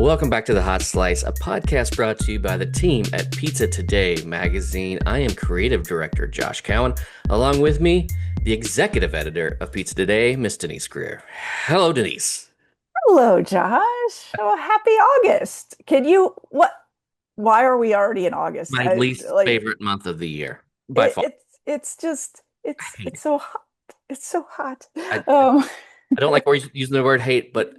Welcome back to The Hot Slice, a podcast brought to you by the team at Pizza Today magazine. I am creative director Josh Cowan. Along with me, the executive editor of Pizza Today, Miss Denise Greer. Hello, Denise. Hello, Josh. Oh, happy August. Why are we already in August? My least favorite month of the year, by it, far. it's just I hate it's so hot. It's so hot. it. Um, I don't like using the word hate, but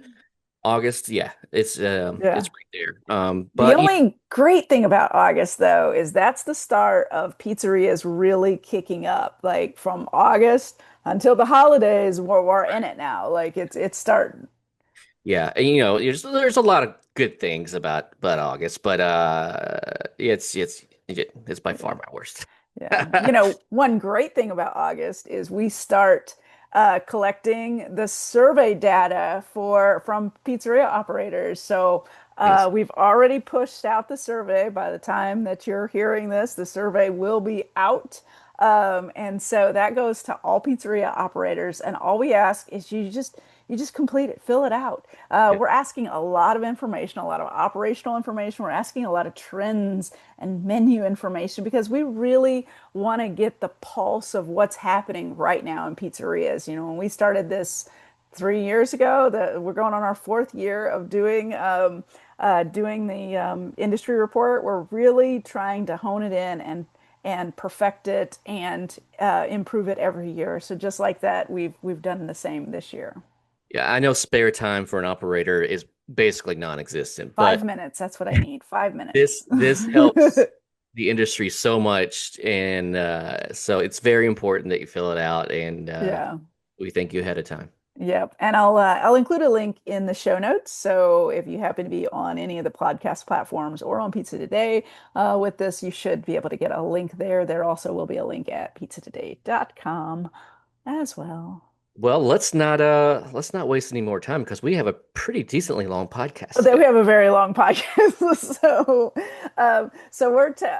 August, yeah, it's yeah. right there. The But you only great thing about August, though, is that's the start of pizzerias really kicking up. Like from August until the holidays, we're in it now. Like it's starting. Yeah, and, there's a lot of good things about August, but it's by far my worst. Yeah. One great thing about August is we start collecting the survey data from pizzeria operators. So Nice. we've already pushed out the survey. By the time that you're hearing this, the survey will be out. And so that goes to all pizzeria operators. And all we ask is you just complete it, fill it out. Yeah. We're asking a lot of information, a lot of operational information. We're asking a lot of trends and menu information because we really want to get the pulse of what's happening right now in pizzerias. When we started this 3 years ago, we're going on our fourth year of doing the industry report. We're really trying to hone it in and perfect it and improve it every year. So just like that, we've done the same this year. Yeah, I know spare time for an operator is basically non-existent, Five but minutes, that's what I need. 5 minutes. this helps the industry so much, and so it's very important that you fill it out, and Yeah. we thank you ahead of time. Yep. And I'll include a link in the show notes. So if you happen to be on any of the podcast platforms or on Pizza Today with this, you should be able to get a link there. There also will be a link at pizzatoday.com as well. Well, let's not waste any more time because we have a pretty decently long podcast Then today. we have a very long podcast. So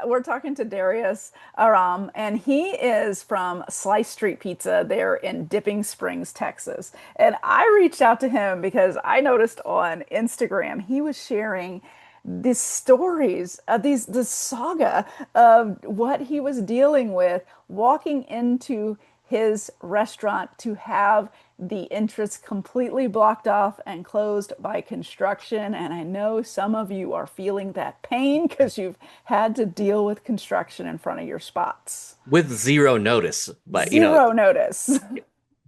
we're talking to Darius Aram, and he is from Slice Street Pizza there in Dipping Springs, Texas. And I reached out to him because I noticed on Instagram he was sharing these stories of this saga of what he was dealing with walking into his restaurant to have the entrance completely blocked off and closed by construction. And I know some of you are feeling that pain because you've had to deal with construction in front of your spots. With zero notice, but Zero notice.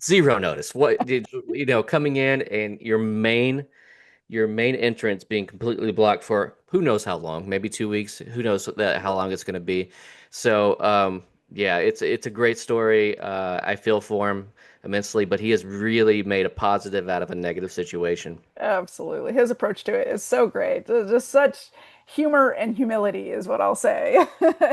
zero notice. What did coming in and your main entrance being completely blocked for who knows how long, maybe 2 weeks, who knows how long it's going to be. So, yeah, it's a great story. I feel for him immensely, but he has really made a positive out of a negative situation. Absolutely. His approach to it is so great. There's just such humor and humility is what I'll say.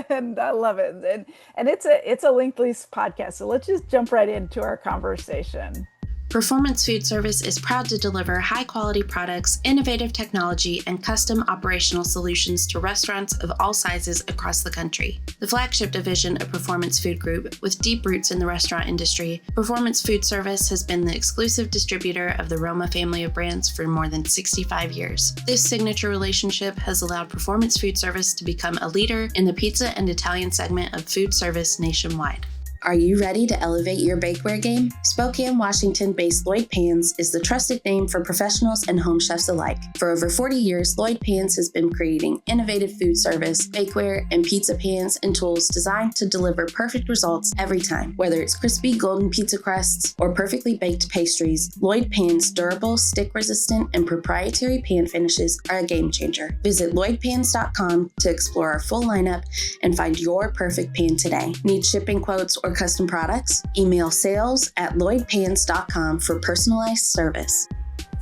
And I love it. And it's a lengthy podcast. So let's just jump right into our conversation. Performance Food Service is proud to deliver high-quality products, innovative technology, and custom operational solutions to restaurants of all sizes across the country. The flagship division of Performance Food Group, with deep roots in the restaurant industry, Performance Food Service has been the exclusive distributor of the Roma family of brands for more than 65 years. This signature relationship has allowed Performance Food Service to become a leader in the pizza and Italian segment of food service nationwide. Are you ready to elevate your bakeware game? Spokane, Washington-based Lloyd Pans is the trusted name for professionals and home chefs alike. For over 40 years, Lloyd Pans has been creating innovative food service, bakeware, and pizza pans and tools designed to deliver perfect results every time. Whether it's crispy golden pizza crusts or perfectly baked pastries, Lloyd Pans' durable, stick-resistant, and proprietary pan finishes are a game changer. Visit lloydpans.com to explore our full lineup and find your perfect pan today. Need shipping quotes or custom products? Email sales@lloydpans.com for personalized service.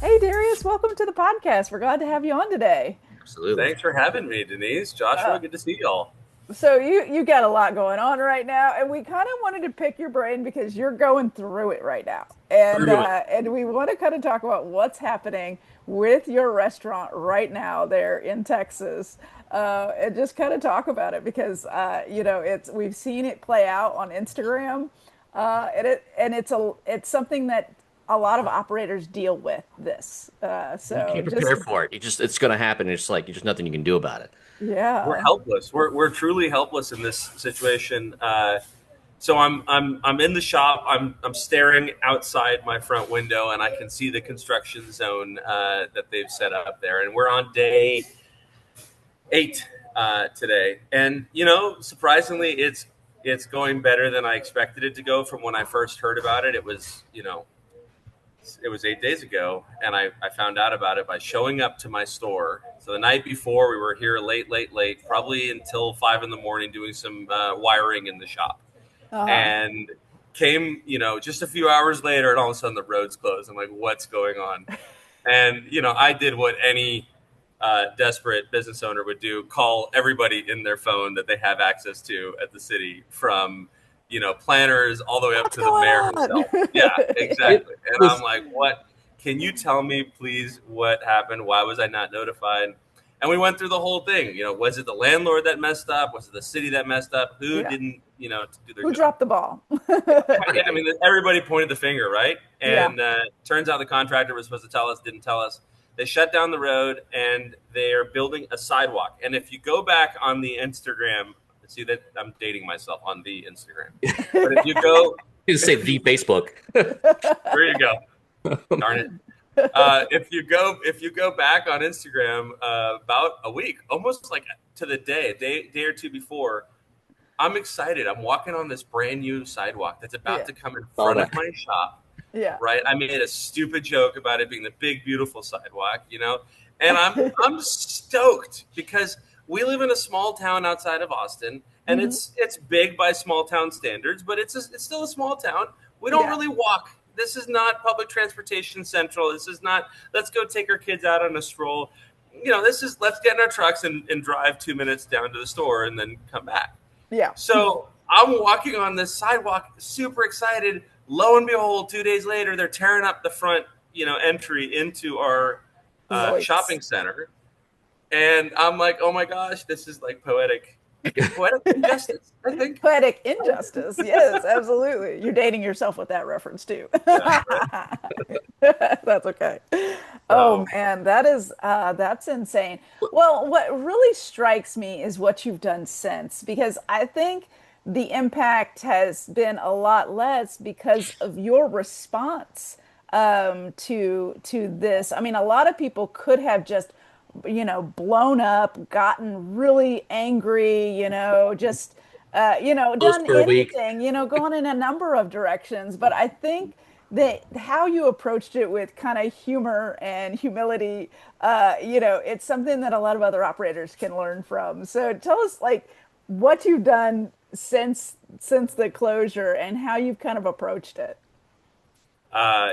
Hey, Darius, welcome to the podcast. We're glad to have you on today. Absolutely. Thanks for having me, Denise. Joshua, good to see y'all. So you got a lot going on right now, and we kind of wanted to pick your brain because you're going through it right now, and we want to kind of talk about what's happening with your restaurant right now there in Texas, and just kind of talk about it because we've seen it play out on Instagram, and it's something that a lot of operators deal with this. You So can't just prepare for it. It's going to happen. It's like there's nothing you can do about it. We're yeah. helpless. We're truly helpless in this situation. So I'm in the shop. I'm staring outside my front window, and I can see the construction zone that they've set up there. And we're on day 8 today, and surprisingly, it's going better than I expected it to go. From when I first heard about it, it was 8 days ago, and I found out about it by showing up to my store. So the night before, we were here late, probably until 5 in the morning, doing some wiring in the shop, Uh-huh. and came, just a few hours later, and all of a sudden the road's closed. I'm like, what's going on? And I did what any desperate business owner would do: call everybody in their phone that they have access to at the city, from planners all the way up What's to the going mayor on? himself. Yeah, It exactly. And I'm was like, what? Can you tell me, please, what happened? Why was I not notified? And we went through the whole thing. Was it the landlord that messed up? Was it the city that messed up? Who Yeah. didn't, do their Who job? dropped the ball? I mean, everybody pointed the finger, right? Yeah. And turns out the contractor was supposed to tell us, didn't tell us. They shut down the road, and they're building a sidewalk. And if you go back on the Instagram, see that I'm dating myself on the Instagram, but if you go, you say the Facebook. there you go. Darn it. If you go back on Instagram about a week, almost like to the day or two before, I'm excited. I'm walking on this brand new sidewalk that's about Yeah. to come in Saw front that. of my shop. Yeah. Right? I made a stupid joke about it being the big, beautiful sidewalk, and I'm stoked because we live in a small town outside of Austin, and Mhm. it's big by small town standards, but it's still a small town. We don't Yeah. really walk. This is not public transportation central. This is not, let's go take our kids out on a stroll. This is, let's get in our trucks and drive 2 minutes down to the store and then come back. Yeah. So I'm walking on this sidewalk, super excited. Lo and behold, 2 days later, they're tearing up the front, entry into our Zoinks. shopping center, and I'm like, oh my gosh, this is like poetic injustice, I think. Poetic injustice. Yes, absolutely. You're dating yourself with that reference too. Yeah, right. That's okay. Oh So man, that's insane. Well, what really strikes me is what you've done since, because I think the impact has been a lot less because of your response to this. I mean, a lot of people could have just, blown up, gotten really angry, just Closed done for a week. anything, gone in a number of directions. But I think that how you approached it with kind of humor and humility, it's something that a lot of other operators can learn from. So tell us like what you've done since the closure and how you've kind of approached it.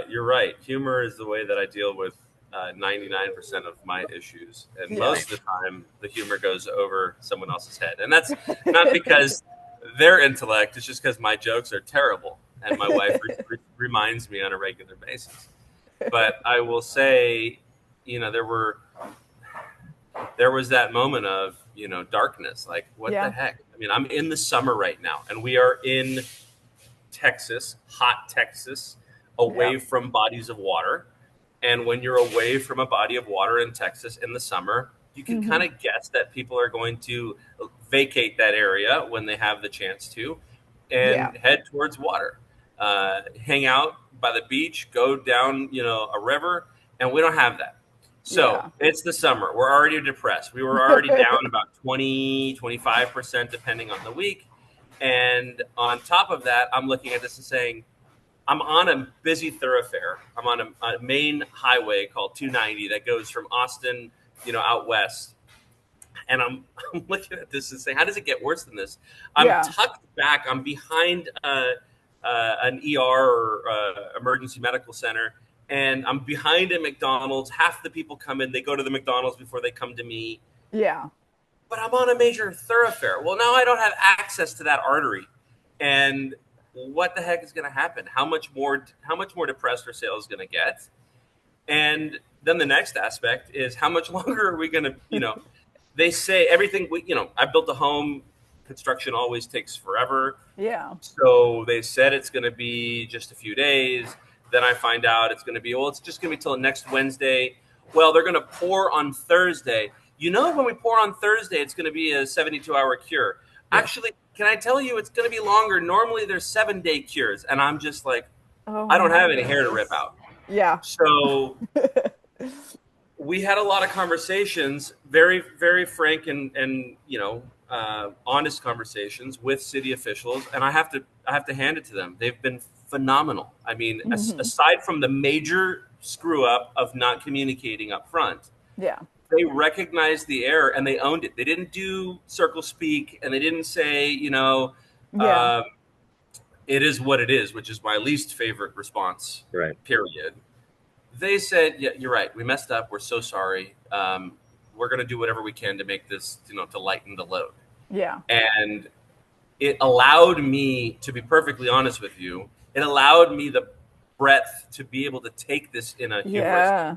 you're right. Humor is the way that I deal with 99% of my issues, and Yeah. most of the time, the humor goes over someone else's head, and that's not because their intellect. It's just because my jokes are terrible, and my wife reminds me on a regular basis. But I will say, there was that moment of darkness. Like, what the Yeah. heck? I mean, I'm in the summer right now, and we are in Texas, hot Texas, Yeah. away from bodies of water. And when you're away from a body of water in Texas in the summer, you can Hmm. kind of guess that people are going to vacate that area when they have the chance to, Yeah. and head towards water, hang out by the beach, go down, a river, and we don't have that. So Yeah. it's the summer. We're already depressed. We were already down about 20, 25%, depending on the week. And on top of that, I'm looking at this and saying, I'm on a busy thoroughfare. I'm on a main highway called 290 that goes from Austin, out west. And I'm looking at this and saying, how does it get worse than this? I'm Yeah. tucked back. I'm behind an ER or emergency medical center. And I'm behind a McDonald's. Half the people come in. They go to the McDonald's before they come to me. Yeah. But I'm on a major thoroughfare. Well, now I don't have access to that artery. And what the heck is going to happen? How much more depressed are sales going to get? And then the next aspect is, how much longer are we going to, they say everything, I built a home, construction always takes forever. Yeah. So they said it's going to be just a few days. Then I find out it's going to be, well, it's just going to be till next Wednesday. Well, they're going to pour on Thursday. You know, when we pour on Thursday, it's going to be a 72-hour cure. Yeah. Actually, can I tell you, it's going to be longer. Normally, there's 7-day cures. And I'm just like, Oh I don't my have any hair to goodness. rip out. Yeah. So we had a lot of conversations, very, very frank and honest conversations with city officials, and I have to hand it to them. They've been phenomenal. I mean, aside from the major screw up of not communicating up front, Yeah. they recognized the error and they owned it. They didn't do circle speak, and they didn't say, Yeah. it is what it is, which is my least favorite response. Right. Period. They said, yeah, you're right. We messed up. We're so sorry. We're going to do whatever we can to make this, to lighten the load. Yeah. And it allowed me, to be perfectly honest with you, it allowed me the breadth to be able to take this in a humorous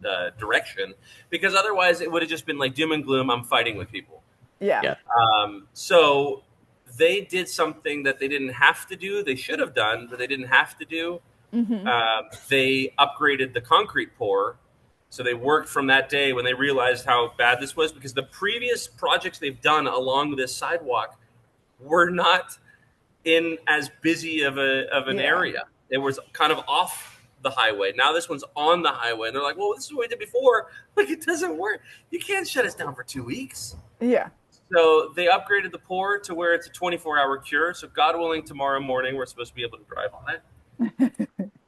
Yeah. direction, because otherwise it would have just been like doom and gloom. I'm fighting with people. Yeah. Yeah. So they did something that they didn't have to do. They should have done, but they didn't have to do. They upgraded the concrete pour. So they worked from that day when they realized how bad this was, because the previous projects they've done along this sidewalk were not in as busy of an area. It was kind of off the highway. Now this one's on the highway. And they're like, well, this is what we did before. Like, it doesn't work. You can't shut us down for 2 weeks. Yeah. So they upgraded the pour to where it's a 24-hour cure. So God willing, tomorrow morning, we're supposed to be able to drive on it.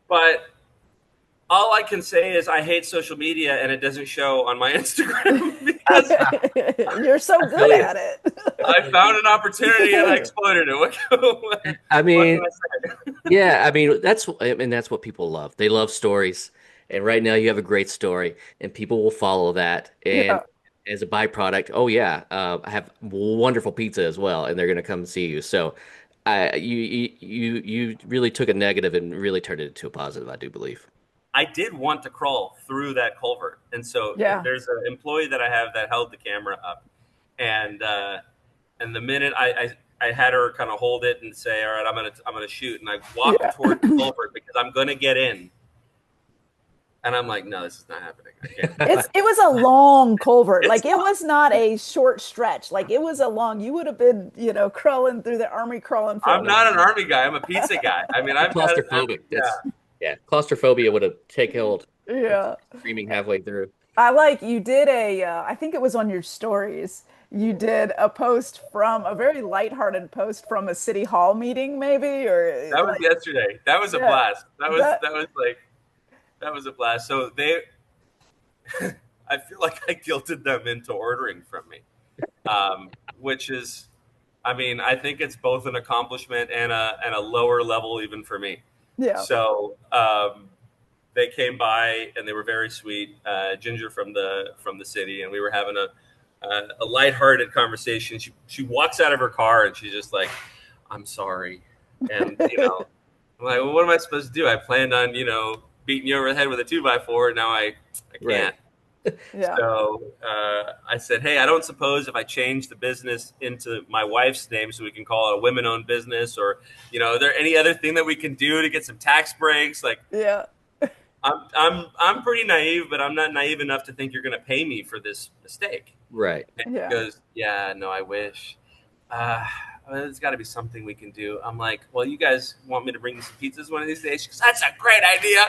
But all I can say is I hate social media, and it doesn't show on my Instagram because You're so good at it. I found an opportunity and I exploited it. I mean, what can I say? yeah, I mean that's what people love. They love stories, and right now you have a great story, and people will follow that. And as a byproduct, oh yeah, I have wonderful pizza as well, and they're gonna come see you. So, you really took a negative and really turned it into a positive. I do believe. I did want to crawl through that culvert, and so there's an employee that I have that held the camera up, and the minute I had her kind of hold it and say, all right, I'm gonna shoot, and I walked toward the culvert because I'm gonna get in, and I'm like, no, this is not happening. I can't. It was a long culvert. Like, it was not a short stretch. Like, it was a long. You would have been, crawling through the army crawling. I'm not an army guy. I'm a pizza guy. I mean, I'm claustrophobic. Yeah, claustrophobia would have taken hold. Yeah, Screaming halfway through. you did I think it was on your stories. You did a post from a very lighthearted post from a city hall meeting, maybe, or that was yesterday. That was a blast. That was a blast. So I feel like I guilted them into ordering from me, which is, I mean, I think it's both an accomplishment and a lower level even for me. Yeah. So they came by and they were very sweet. Ginger from the city, and we were having a lighthearted conversation. She walks out of her car and she's just like, "I'm sorry," and I'm like, "Well, what am I supposed to do? I planned on beating you over the head with a 2x4. Now I can't." Right. Yeah. So I said, hey, I don't suppose if I change the business into my wife's name so we can call it a women-owned business, or, are there any other thing that we can do to get some tax breaks? Like, Yeah. I'm pretty naive, but I'm not naive enough to think you're going to pay me for this mistake. Right. And Yeah. he goes, yeah, no, I wish. There's got to be something we can do. I'm like, well, you guys want me to bring you some pizzas one of these days? She goes, that's a great idea.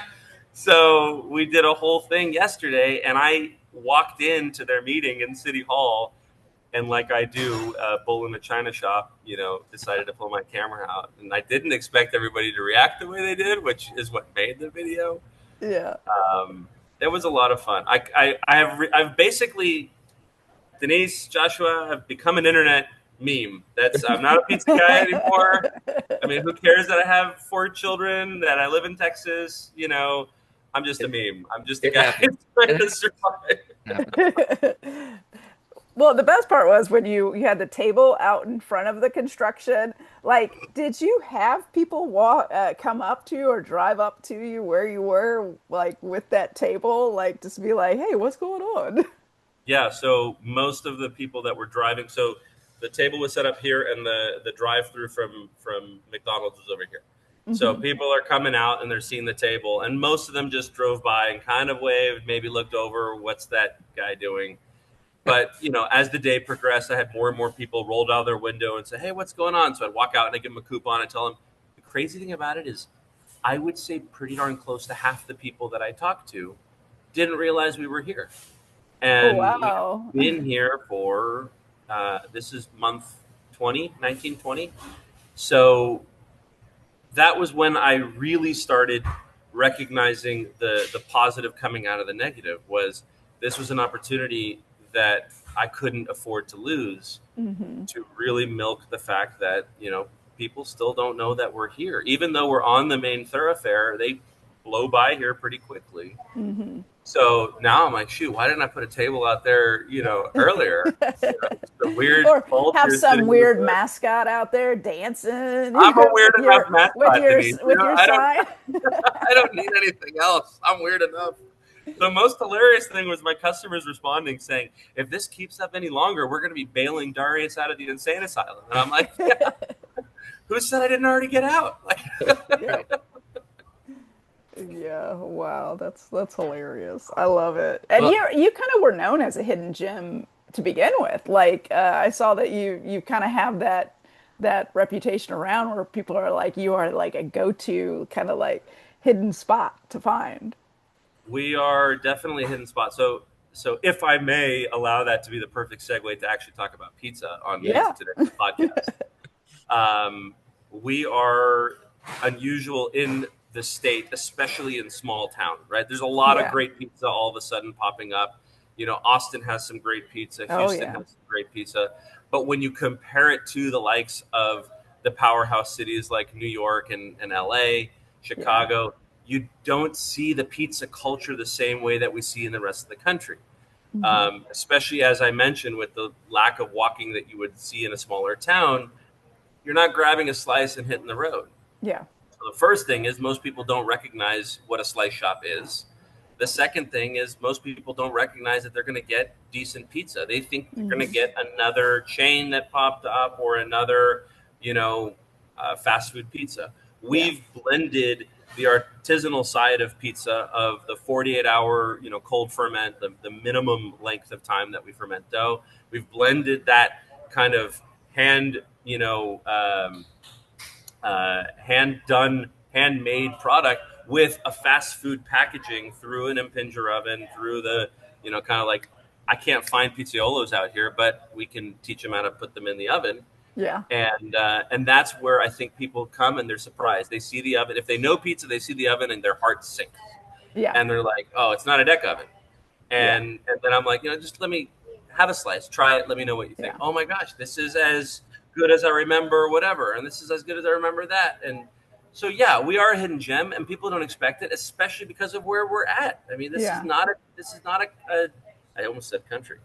So we did a whole thing yesterday, and I walked into their meeting in City Hall, and like I do, bull in a china shop, decided to pull my camera out. And I didn't expect everybody to react the way they did, which is what made the video. Yeah. It was a lot of fun. I've basically, Denise, Joshua, have become an internet meme. I'm not a pizza guy anymore. I mean, who cares that I have 4 children, that I live in Texas? I'm just a meme. I'm just a guy trying to survive. Well, the best part was when you had the table out in front of the construction. Like, did you have people come up to you or drive up to you where you were, like, with that table, like, just be like, hey, what's going on? Yeah, so most of the people that were driving, so the table was set up here, and the drive-through from McDonald's was over here. So people are coming out and they're seeing the table, and most of them just drove by and kind of waved, maybe looked over, what's that guy doing? But, as the day progressed, I had more and more people rolled out of their window and say, hey, what's going on? So I'd walk out and I'd give them a coupon and tell them. The crazy thing about it is I would say pretty darn close to half the people that I talked to didn't realize we were here. Oh, And wow. we've been here for, this is month 20, 19, 20. So that was when I really started recognizing the positive coming out of the negative. Was this was an opportunity that I couldn't afford to lose, to really milk the fact that, people still don't know that we're here. Even though we're on the main thoroughfare, they blow by here pretty quickly. So now I'm like, shoot, why didn't I put a table out there, earlier? The weird Or have vultures some sitting weird there. mascot out there dancing. I'm a weird enough with mascot, your Denise. with your sign. I don't need anything else. I'm weird enough. The most hilarious thing was my customers responding saying, if this keeps up any longer, we're going to be bailing Darius out of the insane asylum. And I'm like, yeah. Who said I didn't already get out? Yeah. Yeah, wow, that's hilarious. I love it. And Well, you kind of were known as a hidden gem to begin with. Like I saw that you kind of have that reputation around where people are like you are like a go-to kind of like hidden spot to find. We are definitely a hidden spot. So if I may allow that to be the perfect segue to actually talk about pizza on Yeah. today's podcast. We are unusual in the state, especially in small town, right? There's a lot of Yeah. great pizza all of a sudden popping up. Austin has some great pizza. Oh Houston yeah. has some great pizza. But when you compare it to the likes of the powerhouse cities like New York and LA, Yeah. Chicago, you don't see the pizza culture the same way that we see in the rest of the country. Especially as I mentioned, with the lack of walking that you would see in a smaller town, you're not grabbing a slice and hitting the road. Yeah. So the first thing is most people don't recognize what a slice shop is. The second thing is most people don't recognize that they're going to get decent pizza. They think they're going to get another chain that popped up or another, fast food pizza. Yeah. We've blended the artisanal side of pizza of the 48-hour, cold ferment, the minimum length of time that we ferment dough. We've blended that kind of hand, hand done, handmade product with a fast food packaging through an impinger oven, through the, kind of like, I can't find pizzaiolos out here, but we can teach them how to put them in the oven. Yeah. And that's where I think people come and they're surprised. They see the oven. If they know pizza, they see the oven and their heart sinks. Yeah. And they're like, oh, it's not a deck oven. And then I'm like, just let me have a slice, try it. Let me know what you think. Yeah. Oh my gosh, this is as good as I remember, whatever. And this is as good as I remember that. And so, yeah, we are a hidden gem and people don't expect it, especially because of where we're at. I mean, this is not a I almost said country.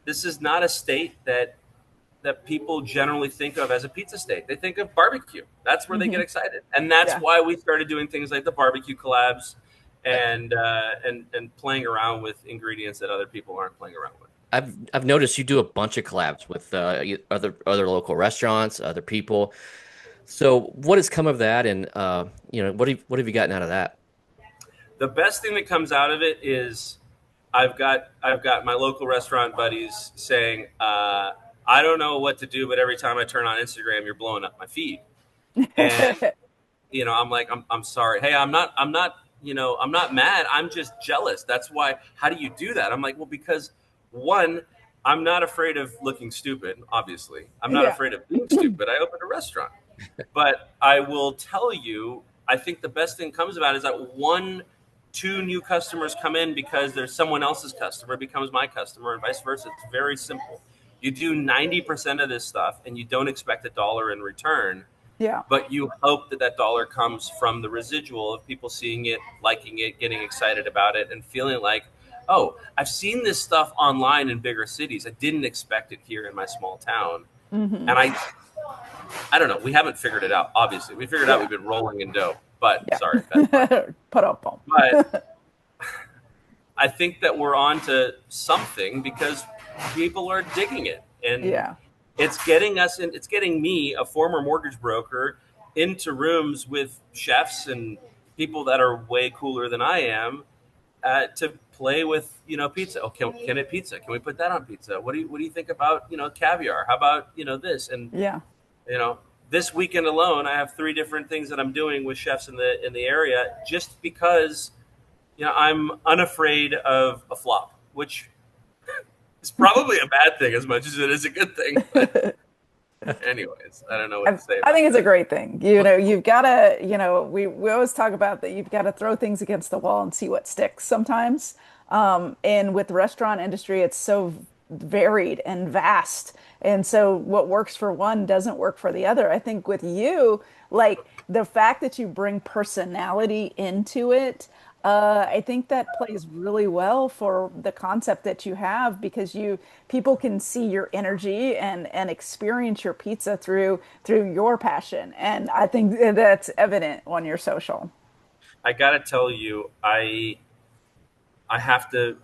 This is not a state that people generally think of as a pizza state. They think of barbecue. That's where they get excited. And that's why we started doing things like the barbecue collabs and playing around with ingredients that other people aren't playing around with. I've noticed you do a bunch of collabs with other local restaurants, other people. So what has come of that, and what have you gotten out of that? The best thing that comes out of it is I've got my local restaurant buddies saying, I don't know what to do, but every time I turn on Instagram, you're blowing up my feed. And I'm like, I'm sorry. Hey, I'm not mad. I'm just jealous. That's why. How do you do that? I'm like, well, because one, I'm not afraid of looking stupid. Obviously, I'm not afraid of being stupid. I opened a restaurant, but I will tell you, I think the best thing comes about is that two new customers come in because there's someone else's customer becomes my customer and vice versa. It's very simple. You do 90% of this stuff and you don't expect $1 in return. Yeah. But you hope that dollar comes from the residual of people seeing it, liking it, getting excited about it, and feeling like, oh, I've seen this stuff online in bigger cities. I didn't expect it here in my small town. And I don't know. We haven't figured it out. Obviously, we figured out we've been rolling in dough. But sorry, put up on. But I think that we're on to something because people are digging it, and it's getting us in. It's getting me, a former mortgage broker, into rooms with chefs and people that are way cooler than I am to play with, pizza. Oh, can it pizza? Can we put that on pizza? What do you think about, caviar? How about, this? And, Yeah. This weekend alone, I have 3 different things that I'm doing with chefs in the area, just because, I'm unafraid of a flop, which is probably a bad thing as much as it is a good thing. But anyways, I don't know what to say I about think it's a that. great thing. You've got to, we always talk about that you've got to throw things against the wall and see what sticks sometimes. And with the restaurant industry, it's so varied and vast. And so what works for one doesn't work for the other. I think with you, like the fact that you bring personality into it, I think that plays really well for the concept that you have because people can see your energy and experience your pizza through your passion. And I think that's evident on your social. I gotta tell you, I have to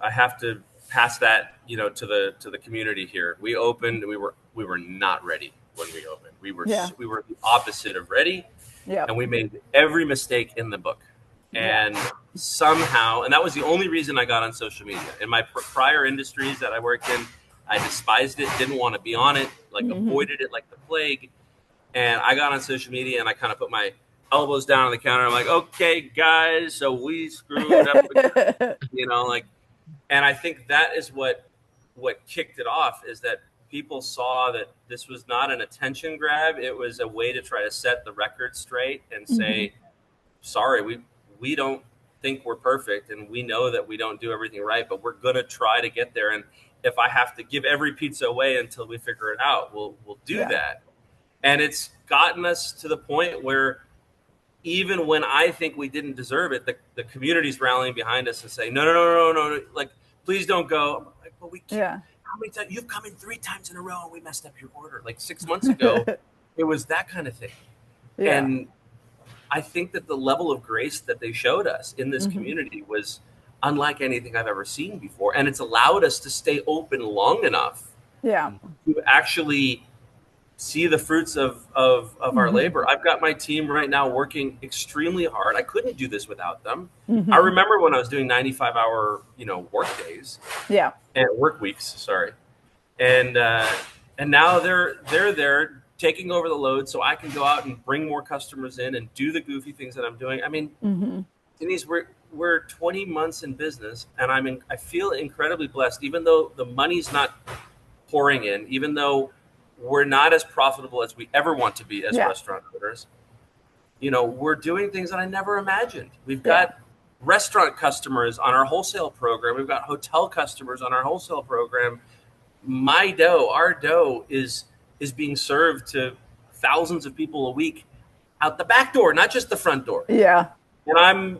pass that, to the community here. We opened, we were not ready when we opened. Yeah. We were the opposite of ready, Yep. and we made every mistake in the book. Yeah. And somehow, and that was the only reason I got on social media. In my prior industries that I worked in, I despised it, didn't want to be on it, like Hmm. avoided it like the plague. And I got on social media and I kind of put my elbows down on the counter. I'm like, okay, guys, so we screwed up again, like, and I think that is what kicked it off, is that people saw that this was not an attention grab. It was a way to try to set the record straight and Hmm. say, sorry, we don't think we're perfect, and we know that we don't do everything right, but we're gonna try to get there. And if I have to give every pizza away until we figure it out, we'll do Yeah. that. And it's gotten us to the point where even when I think we didn't deserve it, the community's rallying behind us and saying, no, no, no, no, no, no, like, please don't go. I'm like, but we can't. Yeah. How many times? You've come in 3 times in a row and we messed up your order. Like 6 months ago, it was that kind of thing. Yeah. And I think that the level of grace that they showed us in this Hmm. community was unlike anything I've ever seen before. And it's allowed us to stay open long enough Yeah. to actually see the fruits of our Hmm. labor. I've got my team right now working extremely hard. I couldn't do this without them. I Hmm. remember when I was doing 95-hour, work days Yeah. and work weeks, sorry. And now they're there taking over the load so I can go out and bring more customers in and do the goofy things that I'm doing. I mean, Hmm. Denise, we're 20 months in business, and I feel incredibly blessed, even though the money's not pouring in, even though we're not as profitable as we ever want to be as Yeah. restaurant owners. We're doing things that I never imagined. We've Yeah. got restaurant customers on our wholesale program. We've got hotel customers on our wholesale program. Our dough is being served to thousands of people a week out the back door, not just the front door. Yeah. And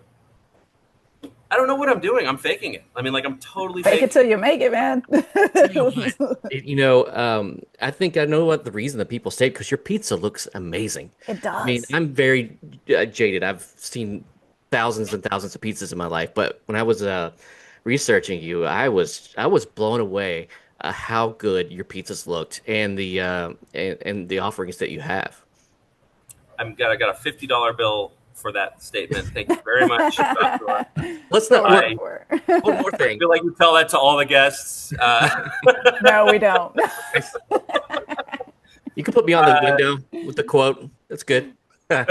I don't know what I'm doing. I'm faking it. I mean, like, I'm totally Fake it faking till it. you make it, man. Tell you what, I think I know what the reason that people say because your pizza looks amazing. It I mean, does. I'm very jaded. I've seen thousands and thousands of pizzas in my life, but when I was researching you, I was blown away how good your pizzas looked and the offerings that you have. I got a $50 bill for that statement. Thank you very much. Let's Put not one I, for. one more I thing. feel like you tell that to all the guests. No, we don't. You can put me on the window with the quote. That's good. Hey,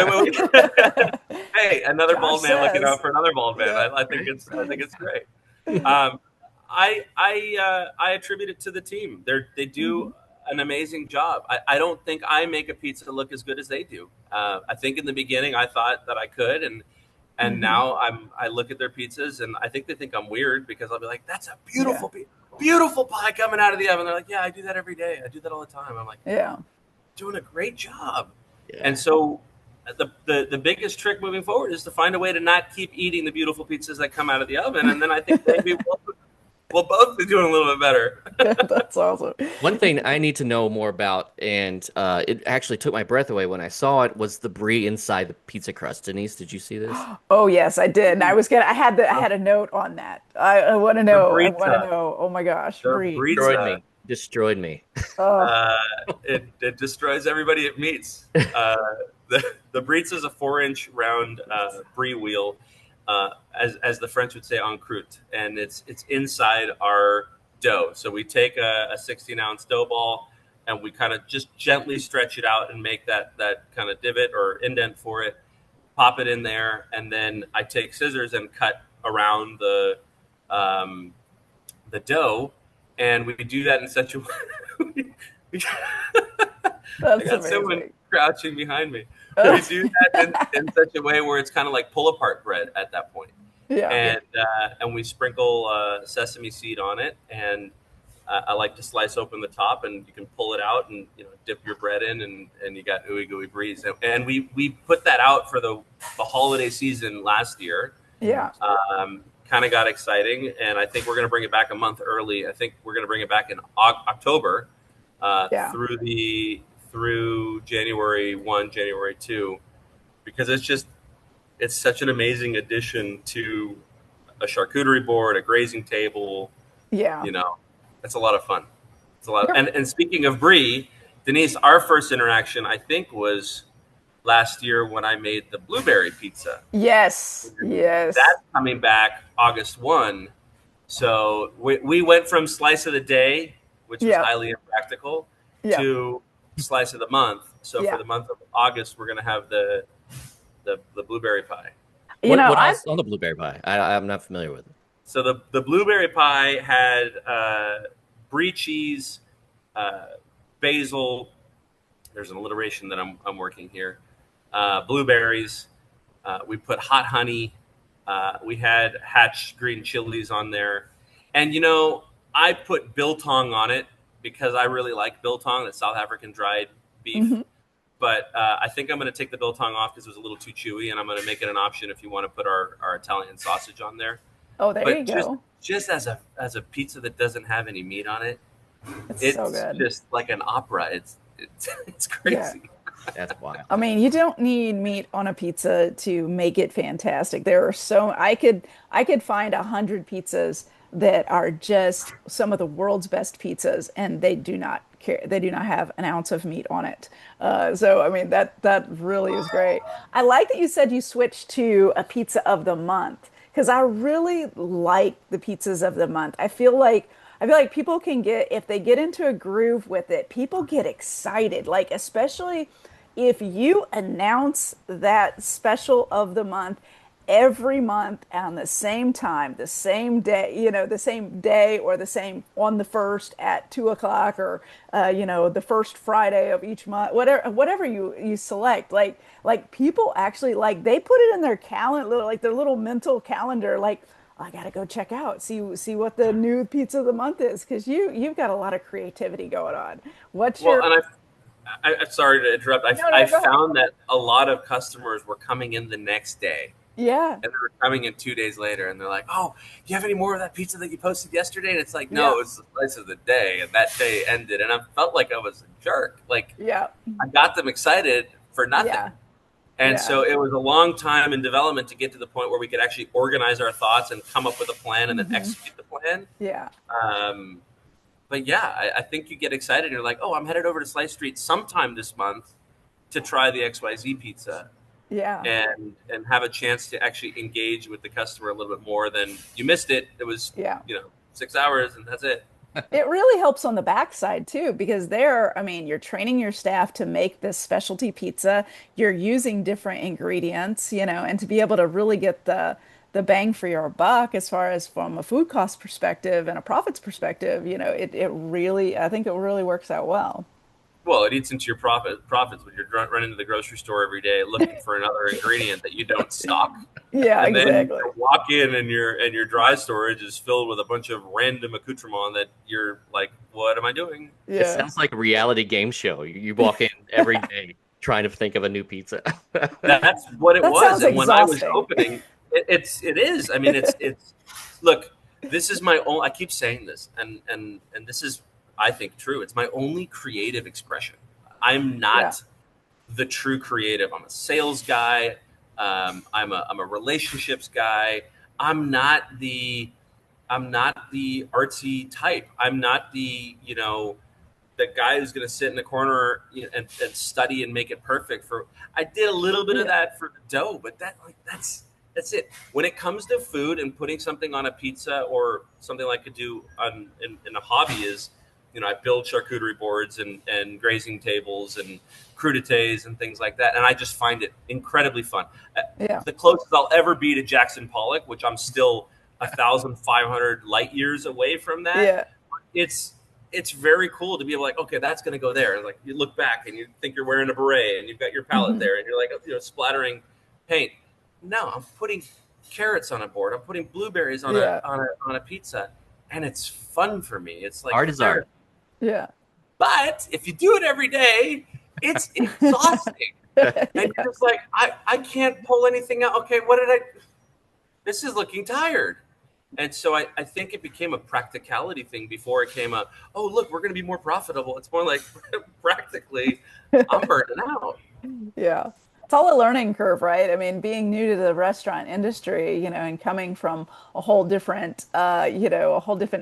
another Josh bald man looking out says. for another bald man. Yeah. I think it's great. I attribute it to the team. They Hmm. do an amazing job. I don't think I make a pizza look as good as they do. I think in the beginning I thought that I could, and Hmm. now I look at their pizzas and I think they think I'm weird because I'll be like, "That's a Yeah. beautiful pie coming out of the oven." They're like, "Yeah, I do that every day. I do that all the time." I'm like, Yeah. "Doing a great job." Yeah. And so the biggest trick moving forward is to find a way to not keep eating the beautiful pizzas that come out of the oven, and then I think maybe we'll both be doing a little bit better. That's awesome. One thing I need to know more about, and it actually took my breath away when I saw it, was the brie inside the pizza crust. Denise, did you see this? Oh yes, I did. And I had a note on that. I want to The know. I want to burrito, know. Oh my gosh, the Brie. Destroyed burrito, me. Destroyed me. Oh, uh, it destroys everybody it meets. the Britz is a 4-inch round brie wheel, as the French would say, en croûte, and it's inside our dough. So we take a 16-ounce dough ball, and we kind of just gently stretch it out and make that kind of divot or indent for it. Pop it in there, and then I take scissors and cut around the dough, and we do that in such a way. I That's got someone amazing. crouching behind me. We do that in such a way where it's kind of like pull apart bread at that point. Yeah. And we sprinkle sesame seed on it, and I like to slice open the top, and you can pull it out and dip your bread in, and you got ooey gooey bries. And we put that out for the holiday season last year. Yeah. Kind of got exciting, and I think we're going to bring it back a month early. I think we're going to bring it back in October through January 1, January 2, because it's such an amazing addition to a charcuterie board, a grazing table. Yeah. It's a lot of fun. It's a lot. And speaking of brie, Denise, our first interaction, I think, was last year when I made the blueberry pizza. Yes. Yes. That's coming back August 1. So we went from slice of the day, which was highly impractical, to slice of the month. So for the month of August, we're going to have the blueberry pie. What else on the blueberry pie? I'm not familiar with it. So the blueberry pie had brie cheese, basil. There's an alliteration that I'm working here. Blueberries. We put hot honey. We had hatch green chilies on there. And, I put biltong on it because I really like biltong, that's South African dried beef. Mm-hmm. But I think I'm going to take the biltong off because it was a little too chewy, and I'm going to make it an option if you want to put our Italian sausage on there. Oh, there you go. Just as a pizza that doesn't have any meat on it, it's so good. Just like an opera. It's crazy. Yeah. That's wild. I mean, you don't need meat on a pizza to make it fantastic. There are I could find 100 pizzas that are just some of the world's best pizzas, and they do not care. They do not have an ounce of meat on it. So, I mean, that really is great. I like that you said you switched to a pizza of the month, because I really like the pizzas of the month. I feel like people can if they get into a groove with it, people get excited. Like, especially if you announce that special of the month every month on the same time, the same day, the same day, or the same on the first at 2 o'clock, or the first Friday of each month, whatever you select. Like people actually, like, they put it in their calendar, like their little mental calendar, like, I gotta go check out, see what the new pizza of the month is, because you've got a lot of creativity going on. I'm sorry to interrupt. I found that a lot of customers were coming in the next day. Yeah. And they were coming in 2 days later, and they're like, "Oh, do you have any more of that pizza that you posted yesterday?" And it's like, no, it's the slice of the day, and that day ended, and I felt like I was a jerk. Like, I got them excited for nothing. Yeah. And so it was a long time in development to get to the point where we could actually organize our thoughts and come up with a plan and then execute the plan. Yeah. But I think you get excited. And you're like, oh, I'm headed over to Slice Street sometime this month to try the XYZ pizza. Yeah. And have a chance to actually engage with the customer a little bit more than you missed it. It was 6 hours and that's it. It really helps on the backside too, because you're training your staff to make this specialty pizza. You're using different ingredients, and to be able to really get the bang for your buck, as far as from a food cost perspective and a profits perspective, I think it really works out well. Well, it eats into your profits when you're running to the grocery store every day looking for another ingredient that you don't stock. Yeah, and exactly. Then you walk in and your dry storage is filled with a bunch of random accoutrement that you're like, what am I doing? Yeah. It sounds like a reality game show. You walk in every day trying to think of a new pizza. That's what it was. And exhausting. when I was opening, it is. I mean, it's look, this is my own. I keep saying this, and this is, I think, true. It's my only creative expression. I'm not the true creative. I'm a sales guy. I'm a relationships guy. I'm not the artsy type. I'm not the the guy who's going to sit in the corner, and study and make it perfect. I did a little bit of that for the dough, but that's it. When it comes to food and putting something on a pizza, or something like I could do in a hobby is, I build charcuterie boards and grazing tables and crudités and things like that. And I just find it incredibly fun. The closest I'll ever be to Jackson Pollock, which I'm still 1,500 light years away from that. Yeah. It's very cool to be able, like, okay, that's going to go there. And like, you look back and you think you're wearing a beret and you've got your palette there and you're like, splattering paint. No, I'm putting carrots on a board. I'm putting blueberries on a pizza, and it's fun for me. It's like art is art. Yeah. But if you do it every day, it's exhausting. And you're just like, I can't pull anything out. Okay, this is looking tired. And so I think it became a practicality thing before it came up. Oh, look, we're going to be more profitable. It's more like, practically, I'm burning out. Yeah. It's all a learning curve, right? I mean, being new to the restaurant industry, and coming from a whole different,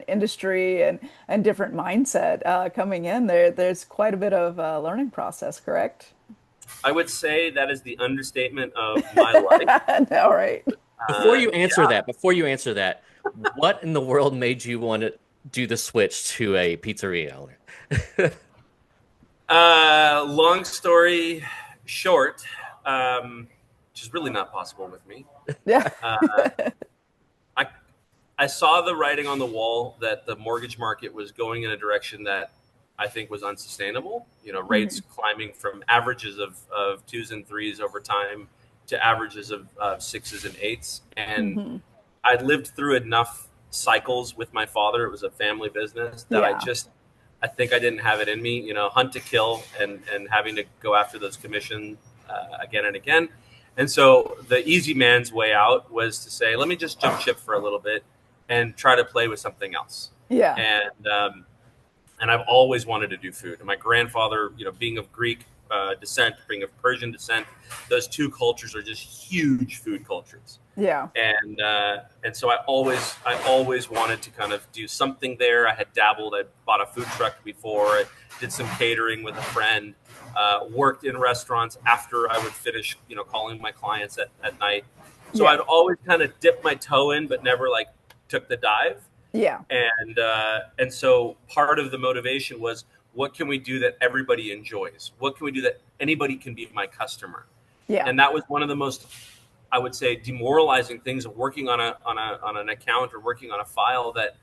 industry and different mindset coming in there's quite a bit of learning process, correct? I would say that is the understatement of my life. No, right. Before you answer that, what in the world made you want to do the switch to a pizzeria owner? Long story short, which is really not possible with me. Yeah. I saw the writing on the wall that the mortgage market was going in a direction that I think was unsustainable. Rates climbing from averages of 2s and 3s over time to averages of 6s and 8s. And I'd lived through enough cycles with my father. It was a family business that I think I didn't have it in me, hunt to kill and having to go after those commissions again and again. And so the easy man's way out was to say, let me just jump ship for a little bit and try to play with something else. Yeah. And I've always wanted to do food. And my grandfather, being of Greek descent, being of Persian descent, those two cultures are just huge food cultures. Yeah. And so I always wanted to kind of do something there. I had dabbled. I bought a food truck before. I did some catering with a friend. Worked in restaurants after I would finish, calling my clients at night. So I'd always kind of dipped my toe in, but never like took the dive. Yeah. And so part of the motivation was, what can we do that everybody enjoys? What can we do that anybody can be my customer? Yeah. And that was one of the most, I would say, demoralizing things of working on an account or working on a file that,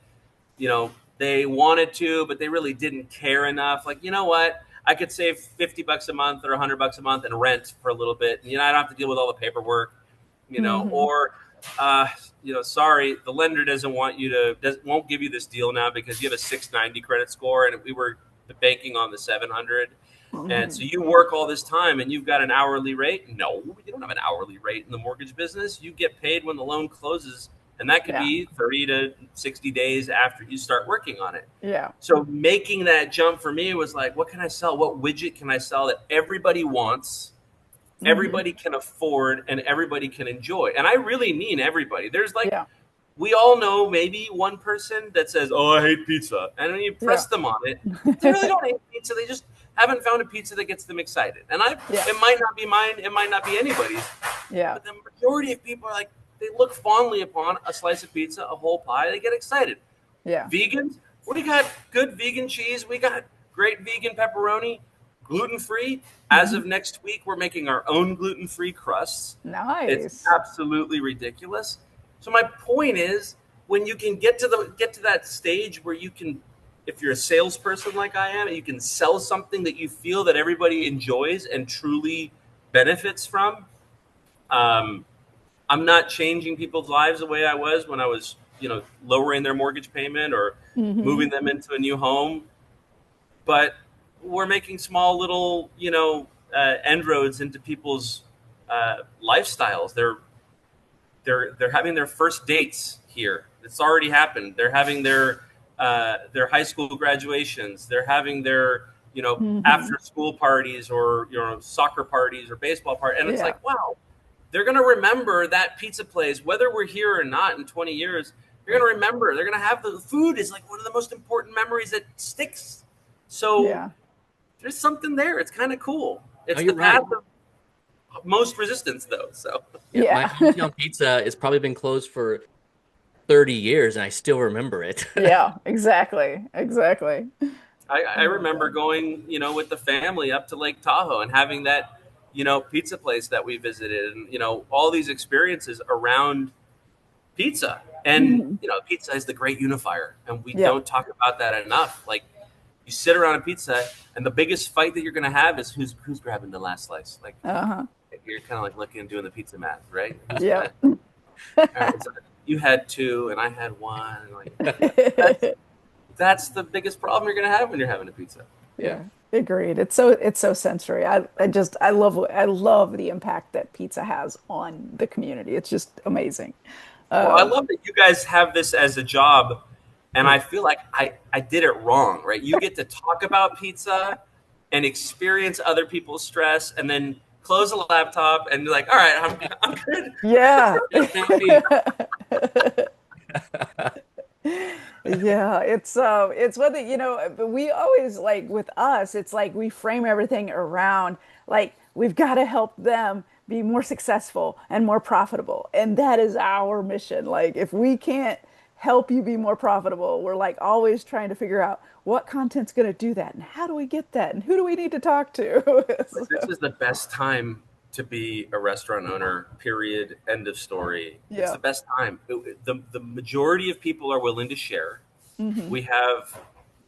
they wanted to, but they really didn't care enough. Like, you know what? I could save $50 a month or $100 a month and rent for a little bit. And, I don't have to deal with all the paperwork, or, sorry, the lender won't give you this deal now because you have a 690 credit score and we were banking on the 700. And so you work all this time and you've got an hourly rate. No, you don't have an hourly rate in the mortgage business. You get paid when the loan closes. And that could be 30 to 60 days after you start working on it. Yeah. So making that jump for me was like, what can I sell? What widget can I sell that everybody wants, everybody can afford, and everybody can enjoy? And I really mean everybody. There's we all know maybe one person that says, oh, I hate pizza. And then you press them on it. They really don't hate pizza. They just haven't found a pizza that gets them excited. And it might not be mine. It might not be anybody's. Yeah. But the majority of people are like, they look fondly upon a slice of pizza, a whole pie. They get excited. Yeah. Vegans, we got good vegan cheese. We got great vegan pepperoni, gluten-free. As of next week, we're making our own gluten-free crusts. Nice. It's absolutely ridiculous. So my point is, when you can get to that stage where you can, if you're a salesperson like I am, you can sell something that you feel that everybody enjoys and truly benefits from. I'm not changing people's lives the way I was when I was, lowering their mortgage payment or moving them into a new home. But we're making small little, inroads into people's lifestyles. They're having their first dates here. It's already happened. They're having their high school graduations. They're having their, after school parties or, soccer parties or baseball parties. And it's like, wow. They're going to remember that pizza place, whether we're here or not in 20 years. They're going to remember. They're going to have the food is like one of the most important memories that sticks. So Yeah. there's something there. It's kind of cool. No, It's you're the right. path of most resistance, though. So Yeah, my Yeah. hometown pizza has probably been closed for 30 years, and I still remember it. Yeah, exactly. Exactly. I Oh my remember God. going, with the family up to Lake Tahoe and having that, pizza place that we visited, and all these experiences around pizza. And Mhm. pizza is the great unifier, and we Yep. don't talk about that enough. Like, you sit around a pizza, and the biggest fight that you're going to have is who's grabbing the last slice. Like, Uh-huh. you're kind of like looking and doing the pizza math, right? Who's Yep. gonna? All right, so you had two, and I had one. And like, that's the biggest problem you're going to have when you're having a pizza. Yeah. Yeah, agreed. It's so sensory. I love the impact that pizza has on the community. It's just amazing. Well, I Um, love that you guys have this as a job, and Hmm. I feel like I did it wrong, right? You get to talk about pizza and experience other people's stress, and then close the laptop and be like, all right, I'm good. yeah. That's not me. Yeah, it's what but we always like with us, it's like we frame everything around like we've got to help them be more successful and more profitable. And that is our mission. Like if we can't help you be more profitable, we're like always trying to figure out what content's going to do that and how do we get that and who do we need to talk to? Like, this is the best time to be a restaurant owner, period, end of story. It's Yeah. the best time. The majority of people are willing to share. Hmm. We have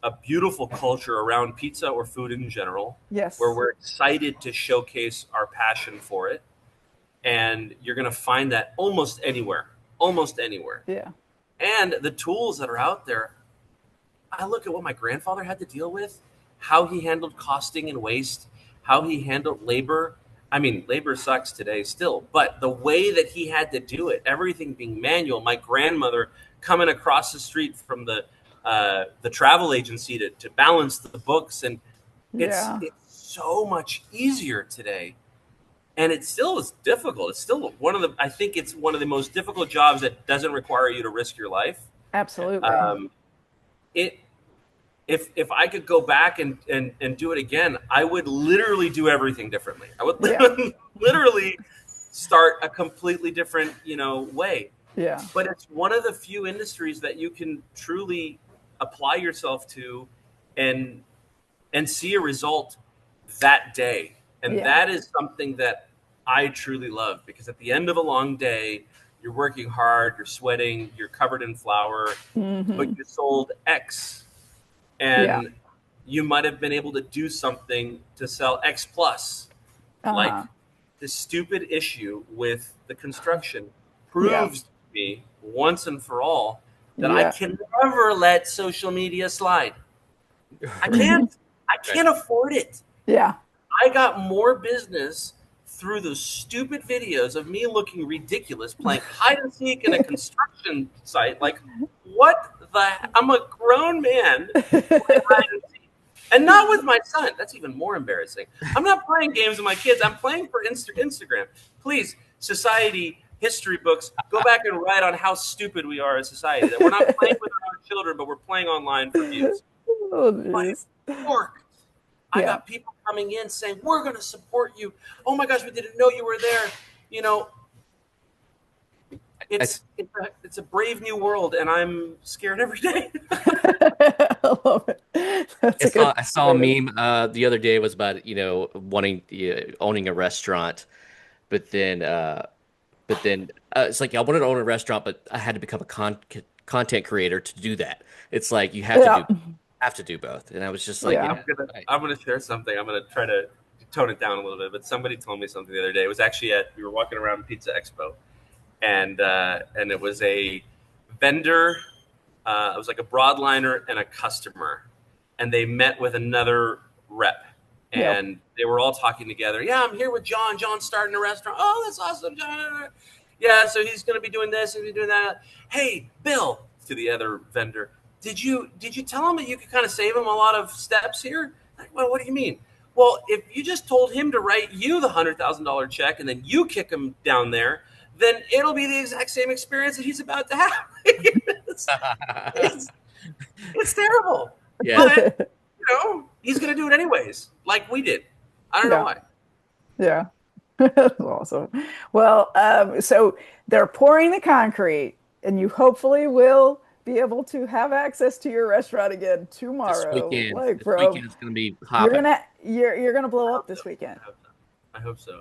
a beautiful culture around pizza or food in general, where Yes. we're excited to showcase our passion for it. And you're going to find that almost anywhere. Yeah. And the tools that are out there, I look at what my grandfather had to deal with, how he handled costing and waste, how he handled labor. I mean, labor sucks today still, but the way that he had to do it, everything being manual. My grandmother coming across the street from the travel agency to balance the books, and it's Yeah. it's so much easier today. And it still is difficult. It's still I think it's one of the most difficult jobs that doesn't require you to risk your life. Absolutely. Um, it if I could go back and do it again, I would literally do everything differently. I would Yeah. literally start a completely different, way. Yeah. But it's one of the few industries that you can truly apply yourself to and see a result that day. And Yeah. that is something that I truly love, because at the end of a long day, you're working hard, you're sweating, you're covered in flour, but Hmm. you sold X, Yeah. and you might have been able to do something to sell X plus. Like, Uh-huh. this stupid issue with the construction Yeah. proves to me once and for all that I Yeah. can never let social media slide. I Right. Mhm. can't. I Right. can't afford it. Yeah. I got more business through those stupid videos of me looking ridiculous playing hide and seek in a construction site. Like, what the? I'm a grown man playing hide and seek, and not with my son. That's even more embarrassing. I'm not playing games with my kids. I'm playing for Instagram. Please, society, history books, go back and write on how stupid we are as society. That we're not playing with our own children, but we're playing online for views. Oh, But it jeez. worked. I Yeah. got people coming in saying, "We're going to support you." Oh my gosh, we didn't know you were there. You know, I, it's a brave new world, and I'm scared every day. I love it. That's a good I saw a way to. meme the other day. It was about wanting owning a restaurant, but then it's like I wanted to own a restaurant, but I had to become a content creator to do that. It's like you Yeah. have to do both, and I was just like, Yeah. yeah, I'm gonna share something. I'm gonna try to tone it down a little bit. But somebody told me something the other day. It was actually we were walking around Pizza Expo, and it was a vendor. It was like a broadliner and a customer, and they met with another rep, Yep. and they were all talking together. Yeah, I'm here with John. John's starting a restaurant. Oh, that's awesome, John. Yeah, so he's going to be doing this and be doing that. Hey, Bill, to the other vendor, did you tell him that you could kind of save him a lot of steps here? Like, well, what do you mean? Well, if you just told him to write you the $100,000 check and then you kick him down there, then it'll be the exact same experience that he's about to have. it's, it's terrible. yeah. But, he's going to do it anyways, like we did. I don't know Yeah. why. Yeah. That's awesome. Well, so they're pouring the concrete, and you hopefully will be able to have access to your restaurant again tomorrow. Like, This bro, weekend is going to be hopping. you're gonna I blow up hope this so. weekend. I hope so.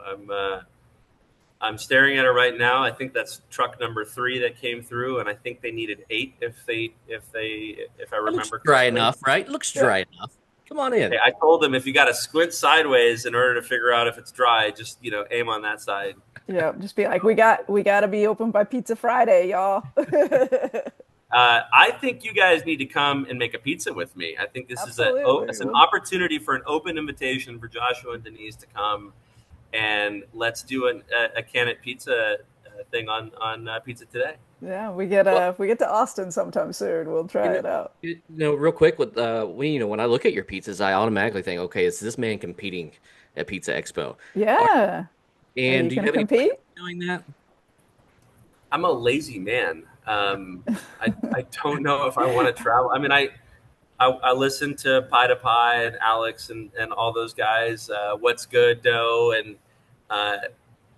I'm staring at it right now. I think that's truck number 3 that came through, and I think they needed 8 if I It looks remember dry correctly. enough, right? It looks Yeah. dry enough. Come on in. Hey, I told them if you got to squint sideways in order to figure out if it's dry, just aim on that side. Yeah, just be like, we gotta be open by Pizza Friday, y'all. I think you guys need to come and make a pizza with me. I think this is Absolutely. it's an opportunity for an open invitation for Joshua and Denise to come, and let's do a can it pizza thing on Pizza Today. Yeah, we get Well, if we get to Austin sometime soon, we'll try it out. real quick with when I look at your pizzas, I automatically think, okay, is this man competing at Pizza Expo? Are- Yeah. Are And you do you gonna have any plans compete? of doing that? I'm a lazy man. I don't know if I want to travel. I mean, I listen to Pie to Pie and Alex and all those guys. What's Good Dough, and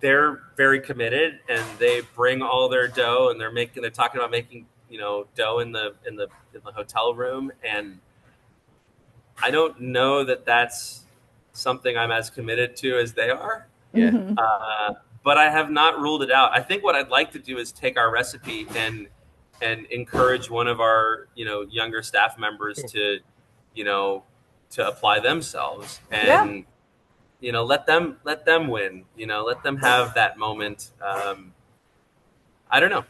they're very committed, and they bring all their dough, and they're talking about making dough in the hotel room, and I don't know that that's something I'm as committed to as they are. Yeah. Hmm. But I have not ruled it out. I think what I'd like to do is take our recipe and encourage one of our younger staff members you know to apply themselves, Yeah. and let them win, let them have that moment. I don't know.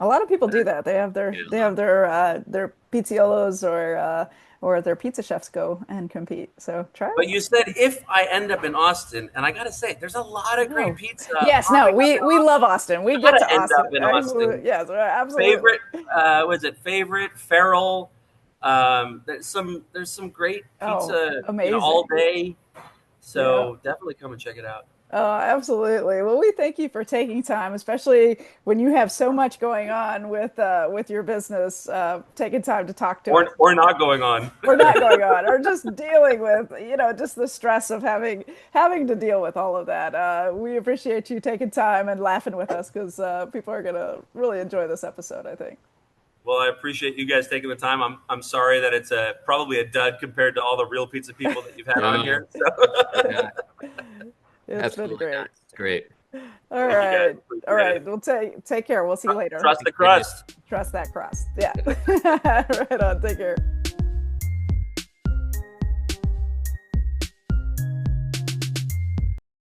A lot of people do that. They have their Yeah. their pizziolos or their pizza chefs go and compete. So try But it. you said if I end up in Austin, and I gotta say, there's a lot of great No. pizza Yes, no, popping up in we love Austin. Austin. We I get to gotta end Austin. up in Absolutely. Austin. Yes, absolutely. Favorite, was it favorite Feral? There's some great Oh, pizza, all amazing. day. Yeah. So definitely come and check it out. Absolutely. Well, we thank you for taking time, especially when you have so much going on with your business, taking time to talk to us. Or not going on. Or not going on, or just dealing with, just the stress of having to deal with all of that. We appreciate you taking time and laughing with us because people are gonna really enjoy this episode, I think. Well, I appreciate you guys taking the time. I'm sorry that it's probably a dud compared to all the real pizza people that you've had on No, here. So not, It's been absolutely not. great. It's great. All thank you guys. right. All Appreciate right. it. We'll take care. We'll see you later. Trust the crust. Trust that crust. Yeah. Right on. Take care.